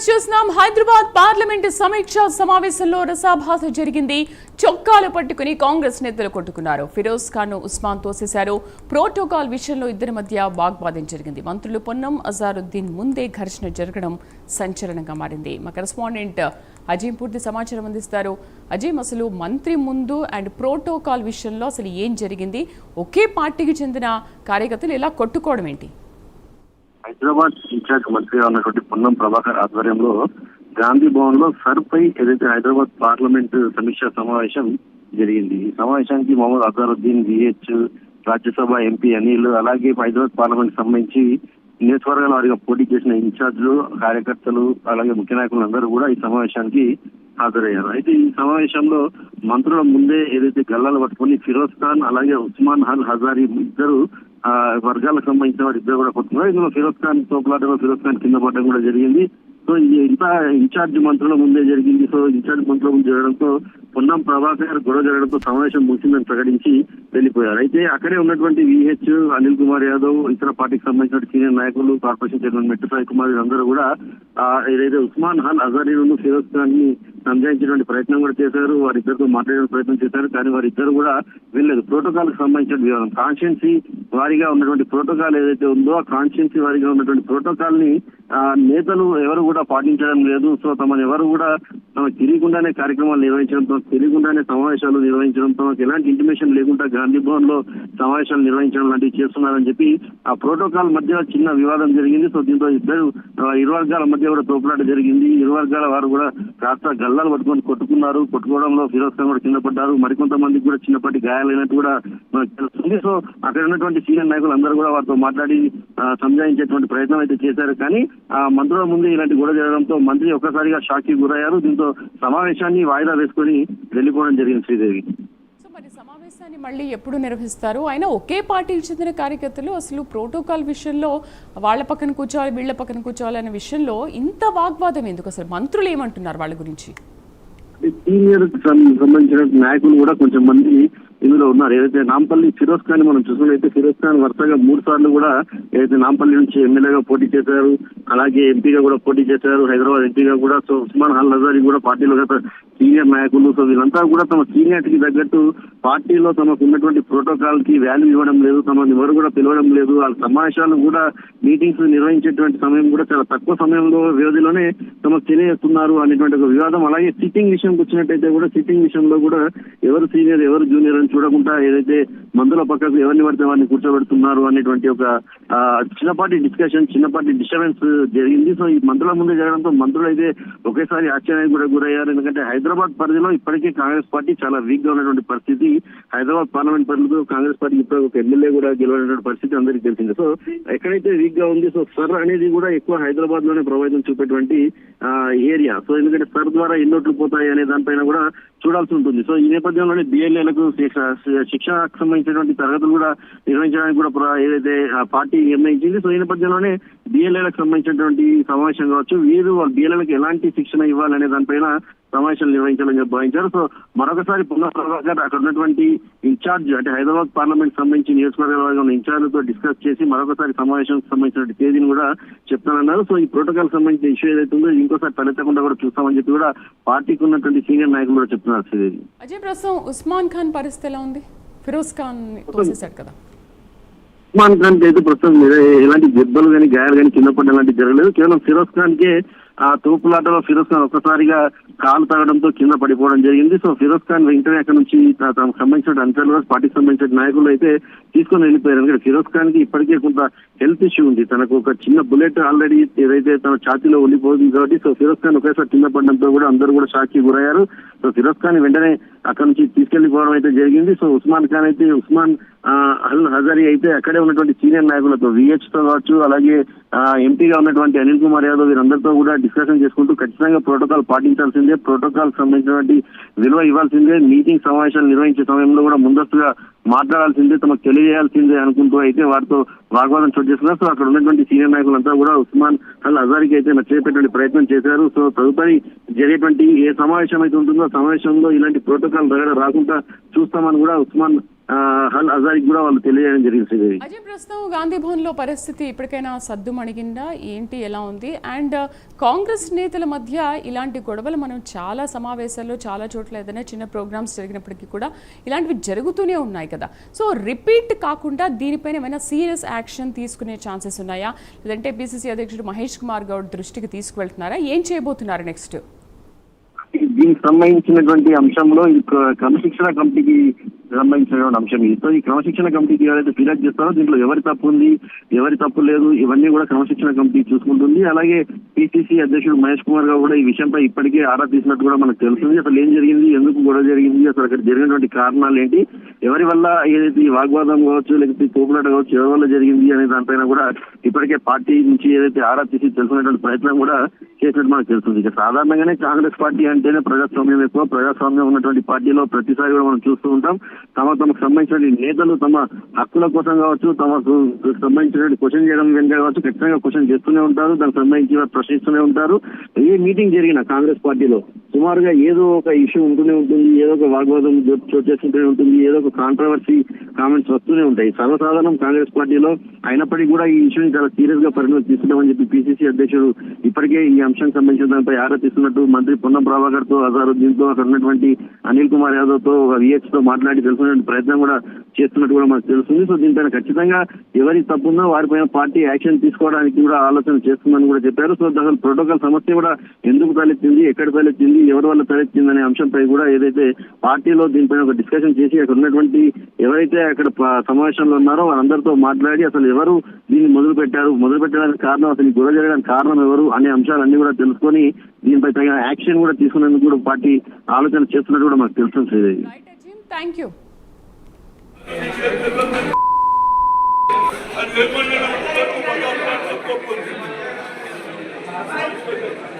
News చూస్తున్నాం. Hyderabad parliament సమీక్ష సమావేశంలో రసాభాస జరిగింది. చొక్కాలు పట్టుకుని కాంగ్రెస్ నేతలు కొట్టుకున్నారు. ఫిరోజ్ ఖాన్ ను ఉస్మాన్ తోసేశారు. ప్రోటోకాల్ విషయంలో ఇద్దరి మధ్య వాగ్వాదం జరిగింది. మంత్రులు పొన్నం అజారుద్దీన్ ముందే ఘర్షణ జరగడం సంచలనంగా మారింది. మా కరెస్పాండెంట్ అజీం పూర్తి సమాచారం అందిస్తారు. అజీం, అసలు మంత్రి ముందు అండ్ ప్రోటోకాల్ విషయంలో అసలు ఏం జరిగింది? ఒకే పార్టీకి చెందిన కార్యకర్తలు ఇలా కొట్టుకోవడం ఏంటి? హైదరాబాద్ ఇన్ఛార్జ్ మంత్రిగా ఉన్నటువంటి పొన్నం ప్రభాకర్ ఆధ్వర్యంలో గాంధీ భవన్ లో సర్పై ఏదైతే హైదరాబాద్ పార్లమెంట్ సమీక్షా సమావేశం జరిగింది. ఈ సమావేశానికి మొహమ్మద్ అజారుద్దీన్, విహెచ్, రాజ్యసభ ఎంపీ అనిల్, అలాగే హైదరాబాద్ పార్లమెంట్ సంబంధించి నియోజకవర్గాల వారిగా పోటీ చేసిన ఇన్ఛార్జీలు, కార్యకర్తలు, అలాగే ముఖ్య నాయకులు అందరూ కూడా ఈ సమావేశానికి హాజరయ్యారు. అయితే ఈ సమావేశంలో మంత్రుల ముందే ఏదైతే గల్లాలు పట్టుకుని ఫిరోజ్ ఖాన్ అలాగే ఉస్మాన్ అల్ హజారీ ఇద్దరు వర్గాలకు సంబంధించిన వారు ఇద్దరు కూడా కొట్టుకున్నారు. ఇందులో ఫిరోజ్ ఖాన్ తోపులాటలో ఫిరోజ్ ఖాన్ కింద పడడం కూడా జరిగింది. సో ఇంత ఇన్ఛార్జ్ మంత్రుల ముందే జరిగింది. సో ఇన్ఛార్జ్ మంత్రుల ముందు జరగడంతో పొన్నం ప్రభాకర్ గొడవ జరగడంతో సమావేశం ముగిసిందని ప్రకటించి వెళ్లిపోయారు. అయితే అక్కడే ఉన్నటువంటి విహెచ్, అనిల్ కుమార్ యాదవ్, ఇతర పార్టీకి సంబంధించిన సీనియర్ నాయకులు, కార్పొరేషన్ చైర్మన్ మెట్టు సాయి కుమార్ అందరూ కూడా ఏదైతే ఉస్మాన్ అల్ హజారీ నుండి ఫిరోజ్ ఖాన్ ని సంజాయించేటువంటి ప్రయత్నం కూడా చేశారు. వారిద్దరితో మాట్లాడే ప్రయత్నం చేశారు. కానీ వారిద్దరు కూడా వెళ్ళలేదు. ప్రోటోకాల్ కి సంబంధించిన వివాదం, కాన్స్టిట్యున్సీ వారిగా ఉన్నటువంటి ప్రోటోకాల్ ఏదైతే ఉందో ఆ కాన్స్టిట్యున్సీ వారిగా ఉన్నటువంటి ప్రోటోకాల్ ని నేతలు ఎవరు కూడా పాటించడం లేదు. సో తమను ఎవరు కూడా తమకు తెలియకుండానే కార్యక్రమాలు నిర్వహించడంతో, తెలియకుండానే సమావేశాలు నిర్వహించడంతో, ఎలాంటి ఇంటిమేషన్ లేకుండా గాంధీ భవన్ లో సమావేశాలు నిర్వహించడం లాంటివి చేస్తున్నారని చెప్పి ఆ ప్రోటోకాల్ మధ్య చిన్న వివాదం జరిగింది. సో దీంతో ఇరు వర్గాల మధ్య కూడా తోపులాట జరిగింది. ఇరు వర్గాల వారు కూడా కాస్త గల్లాలు పట్టుకొని కొట్టుకున్నారు. కొట్టుకోవడంలో ఫిరోజ్ ఖాన్ కూడా కింద పడ్డారు. మరికొంతమందికి కూడా చిన్నపాటి గాయాలైనట్టు కూడా మనకు తెలుస్తుంది. సో అక్కడ ఉన్నటువంటి సీనియర్ నాయకులు అందరూ కూడా వారితో మాట్లాడి సంజాయించేటువంటి ప్రయత్నం అయితే చేశారు. కానీ మంత్రుల ముందు ఇలాంటి గొడవ జరగడంతో మంత్రి ఒక్కసారిగా షాక్ కి గురయ్యారు. దీంతో సమావేశాన్ని వాయిదా వేసుకొని వెళ్లిపోవడం జరిగింది. శ్రీదేవి, మరి సమావేశాన్ని మళ్ళీ ఎప్పుడు నిర్వహిస్తారు? అయినా ఒకే పార్టీకి చెందిన కార్యకర్తలు అసలు ప్రోటోకాల్ విషయంలో వాళ్ళ పక్కన కూర్చోవాలి, వీళ్ళ పక్కన కూర్చోవాలి అనే విషయంలో ఇంత వాగ్వాదం ఎందుకు? అసలు మంత్రులు ఏమంటున్నారు వాళ్ళ గురించి? సీనియర్ సంబంధించిన నాయకులు కూడా కొంచెం మంది ఇందులో ఉన్నారు. ఏదైతే నాంపల్లి ఫిరోజ్ ఖాన్ మనం చూసినట్లయితే ఫిరోజ్ ఖాన్ వరుసగా 3 సార్లు కూడా ఏదైతే నాంపల్లి నుంచి ఎమ్మెల్యేగా పోటీ చేశారు, అలాగే ఎంపీగా కూడా పోటీ చేశారు, హైదరాబాద్ ఎంపీగా కూడా. సో ఉస్మాన్ అల్ హజారీ కూడా పార్టీలో సీనియర్ నాయకులు. సో వీళ్ళంతా కూడా తమ సీనియారిటీకి తగ్గట్టు పార్టీలో తమకు ఉన్నటువంటి ప్రోటోకాల్ కి వాల్యూ ఇవ్వడం లేదు, తమను ఎవరు కూడా పిలవడం లేదు. వాళ్ళ సమావేశాలు కూడా, మీటింగ్స్ నిర్వహించేటువంటి సమయం కూడా చాలా తక్కువ సమయంలో వ్యవధిలోనే తమకు తెలియజేస్తున్నారు అనేటువంటి ఒక వివాదం. అలాగే సిట్టింగ్ విషయంకి వచ్చినట్టయితే కూడా సిట్టింగ్ విషయంలో కూడా ఎవరు సీనియర్ ఎవరు జూనియర్ అని చూడకుండా ఏదైతే మందుల పక్కకు ఎవరిని పడితే వారిని కూర్చోబెడుతున్నారు అనేటువంటి ఒక చిన్నపాటి డిస్కషన్, చిన్నపాటి డిస్టర్బెన్స్ జరిగింది. సో ఈ మంత్రుల ముందే జరగడంతో మంత్రులు అయితే ఒకేసారి ఆశ్చర్యానికి కూడా గురయ్యారు. ఎందుకంటే హైదరాబాద్ పరిధిలో ఇప్పటికే కాంగ్రెస్ పార్టీ చాలా వీక్ గా ఉన్నటువంటి పరిస్థితి. హైదరాబాద్ పార్లమెంట్ పరిధిలో కాంగ్రెస్ పార్టీ ఇప్పుడు ఒక ఎమ్మెల్యే కూడా గెలవనటువంటి పరిస్థితి అందరికీ తెలిసింది. సో ఎక్కడైతే వీక్ గా ఉంది, సో సర్ అనేది కూడా ఎక్కువ హైదరాబాద్ లోనే ప్రభావితం చూపేటువంటి ఏరియా. సో ఎందుకంటే సర్ ద్వారా ఎన్ని ఓట్లు పోతాయి అనే దానిపైన కూడా చూడాల్సి ఉంటుంది. సో ఈ నేపథ్యంలోనే బిఎల్ఏలకు శిక్షణకు సంబంధించినటువంటి తరగతులు కూడా నిర్వహించడానికి కూడా ఏదైతే పార్టీ నిర్ణయించింది. సో ఈ నేపథ్యంలోనే బిఎల్ఏలకు సంబంధించినటువంటి సమావేశం కావచ్చు, వీరు బిఎల్ఏలకు ఎలాంటి శిక్షణ ఇవ్వాలనే దానిపైన సమావేశాలు నిర్వహించాలని భావించారు. సో మరొకసారి పొన్నం ప్రభాకర్ అక్కడ ఉన్నటువంటి ఇన్ఛార్జ్ అంటే హైదరాబాద్ పార్లమెంట్ సంబంధించి నియోజకవర్గ ఇన్ఛార్జ్తో డిస్కస్ చేసి మరొకసారి సమావేశానికి సంబంధించిన తేదీని కూడా చెప్తానన్నారు. సో ఈ ప్రోటోకాల్ సంబంధించిన ఇష్యూ ఏదైతే ఉందో ఇంకోసారి తలెత్తకుండా కూడా చూస్తామని చెప్పి కూడా పార్టీకి ఉన్నటువంటి సీనియర్ నాయకులు కూడా చెప్తున్నారు. శ్రీదేవి, అజయ్, ప్రస్తుతం ఉస్మాన్ ఖాన్ పరిస్థితి ఎలా ఉంది? ఫిరోజ్ ఖాన్ తోసేశారు కదా. ఉస్మాన్ ఖాన్ కి అయితే ప్రస్తుతం ఎలాంటి దెబ్బలు కానీ గాయాలు కానీ కింద పడ్డ ఎలాంటి జరగలేదు. కేవలం ఫిరోజ్ ఖాన్ కే ఆ తోపులాటలో ఫిరోజ్ ఖాన్ ఒక్కసారిగా కాలు తాగడంతో కింద పడిపోవడం జరిగింది. సో ఫిరోజ్ ఖాన్ వెంటనే అక్కడ నుంచి తమకు సంబంధించిన అంశాలు పార్టీకి సంబంధించిన నాయకులు అయితే తీసుకొని వెళ్ళిపోయారు. ఎందుకంటే ఫిరోజ్ ఖాన్ కి ఇప్పటికే కొంత హెల్త్ ఇష్యూ ఉంది. తనకు ఒక చిన్న బుల్లెట్ ఆల్రెడీ ఏదైతే తన ఛాతీలో ఉండిపోతుంది కాబట్టి సో ఫిరోజ్ ఖాన్ ఒకేసారి కింద పడడంతో కూడా అందరూ కూడా షాక్ కి గురయ్యారు. సో ఫిరోజ్ ఖాన్ వెంటనే అక్కడ నుంచి తీసుకెళ్లిపోవడం అయితే జరిగింది. సో ఉస్మాన్ ఖాన్ అయితే ఉస్మాన్ అల్ హజారీ అయితే అక్కడే ఉన్నటువంటి సీనియర్ నాయకులతో విహెచ్ తో కావచ్చు, అలాగే ఎంపీగా ఉన్నటువంటి అనిల్ కుమార్ యాదవ్ వీరందరితో కూడా డిస్కషన్ చేసుకుంటూ ఖచ్చితంగా ప్రోటోకాల్ పాటించాల్సిందే, ప్రోటోకాల్ సంబంధించినటువంటి విలువ ఇవ్వాల్సిందే, మీటింగ్ సమావేశాలు నిర్వహించే సమయంలో కూడా ముందస్తుగా మాట్లాడాల్సిందే, తమకు తెలియజేయాల్సిందే అనుకుంటూ అయితే వారితో వాగ్వాదం చోటు చేసుకున్నారు. సో అక్కడ ఉన్నటువంటి సీనియర్ నాయకులంతా కూడా ఉస్మాన్ అల్ హజారీకి అయితే నచ్చేటటువంటి ప్రయత్నం చేశారు. సో తదుపరి జరిగేటువంటి ఏ సమావేశం అయితే ఉంటుందో సమావేశంలో ఇలాంటి ప్రోటోకాల్ రాకుండా చూస్తామని కూడా ఉస్మాన్ హల్ అజారికి కూడా వాళ్ళు తెలియజేయడం జరిగింది శ్రీదేవి. అజయ్, ప్రస్తుతం గాంధీ భవన్ లో పరిస్థితి ఇప్పటికైనా సద్దుమణిగిందా ఏంటి, ఎలా ఉంది? అండ్ కాంగ్రెస్ నేతల మధ్య ఇలాంటి గొడవలు మనం చాలా సమావేశాల్లో చాలా చోట్ల ఏదైనా చిన్న ప్రోగ్రామ్స్ జరిగినప్పటికీ కూడా ఇలాంటివి జరుగుతూనే ఉన్నాయి కదా. సో రిపీట్ కాకుండా దీనిపైన ఏమైనా సీరియస్ యాక్షన్ తీసుకునే ఛాన్సెస్ ఉన్నాయా, లేదంటే పిసిసి అధ్యక్షుడు మహేష్ కుమార్ గౌడ్ దృష్టికి తీసుకువెళ్తున్నారా? ఏం చేయబోతున్నారు నెక్స్ట్? దీనికి సంబంధించినటువంటి అంశంలో ఈ క్రమశిక్షణ కమిటీకి సంబంధించినటువంటి అంశం ఇది. సో ఈ క్రమశిక్షణ కమిటీకి ఎవరైతే ఫిర్యాదు చేస్తారో దీంట్లో ఎవరి తప్పు ఉంది, ఎవరి తప్పు లేదు, ఇవన్నీ కూడా క్రమశిక్షణ కమిటీ చూసుకుంటుంది. అలాగే పిసిసి అధ్యక్షుడు మహేష్ కుమార్ గారు కూడా ఈ విషయంపై ఇప్పటికే ఆరా తీసినట్టు కూడా మనకు తెలుస్తుంది. అసలు ఏం జరిగింది, ఎందుకు గొడవ జరిగింది, అసలు అక్కడ జరిగినటువంటి కారణాలు ఏంటి, ఎవరి వల్ల ఏదైతే ఈ వాగ్వాదం కావచ్చు, లేకపోతే తోపులాట కావచ్చు, ఎవరి వల్ల జరిగింది అనే దానిపైన కూడా ఇప్పటికే పార్టీ నుంచి ఏదైతే ఆరా తీసి తెలుసుకునేటువంటి ప్రయత్నం కూడా చేసినట్టు మనకు తెలుస్తుంది. ఇక సాధారణంగానే కాంగ్రెస్ పార్టీ అంటేనే ప్రజాస్వామ్యం ఎక్కువ, ప్రజాస్వామ్యం ఉన్నటువంటి పార్టీలో ప్రతిసారి కూడా మనం చూస్తూ ఉంటాం. తమకు సంబంధించిన నేతలు తమ హక్కుల కోసం కావచ్చు, తమకు సంబంధించిన క్వశ్చన్ చేయడం వెనుక కావచ్చు, ఖచ్చితంగా క్వశ్చన్ చేస్తూనే ఉంటారు, దానికి సంబంధించి ప్రశ్నిస్తూనే ఉంటారు. ఏ మీటింగ్ జరిగిన కాంగ్రెస్ పార్టీలో సుమారుగా ఏదో ఒక ఇష్యూ ఉంటూనే ఉంటుంది, ఏదో ఒక వాగ్వాదం చోటు చేసుకుంటూనే ఉంటుంది, ఏదో ఒక కాంట్రవర్సీ కామెంట్స్ వస్తూనే ఉంటాయి సర్వసాధారణం కాంగ్రెస్ పార్టీలో. అయినప్పటికీ కూడా ఈ ఇష్యూని చాలా సీరియస్ గా పరిణతి తీసుకుంటామని చెప్పి పిసిసి అధ్యక్షుడు ఇప్పటికే ఈ అంశానికి సంబంధించిన దానిపై ఆరా తీస్తున్నట్టు మంత్రి పొన్నం ప్రభాకర్ తో, అజారుద్దీన్ తో, అక్కడ ఉన్నటువంటి అనిల్ కుమార్ యాదవ్ తో, విహెచ్ తో మాట్లాడి తెలుసుకునే ప్రయత్నం కూడా చేస్తున్నట్టు కూడా మనకు తెలుస్తుంది. సో దీనిపైన ఖచ్చితంగా ఎవరి తప్పుందో వారిపైన పార్టీ యాక్షన్ తీసుకోవడానికి కూడా ఆలోచన చేస్తుందని కూడా చెప్పారు. సో అసలు ప్రోటోకాల్ సమస్య కూడా ఎందుకు తలెత్తింది, ఎక్కడ తలెత్తింది, ఎవరి వల్ల తలెత్తింది అనే అంశంపై కూడా ఏదైతే పార్టీలో దీనిపైన ఒక డిస్కషన్ చేసి అక్కడ ఉన్నటువంటి ఎవరైతే అక్కడ సమావేశంలో ఉన్నారో వారందరితో మాట్లాడి అసలు ఎవరు దీన్ని మొదలు పెట్టడానికి కారణం, అసలు ఈ గొడవ జరగడానికి కారణం ఎవరు అనే అంశాలన్నీ కూడా తెలుసుకొని దీనిపై తగిన యాక్షన్ కూడా తీసుకునేందుకు కూడా పార్టీ ఆలోచన చేస్తున్నట్టు కూడా మనకు తెలుస్తుంది. Thank you. And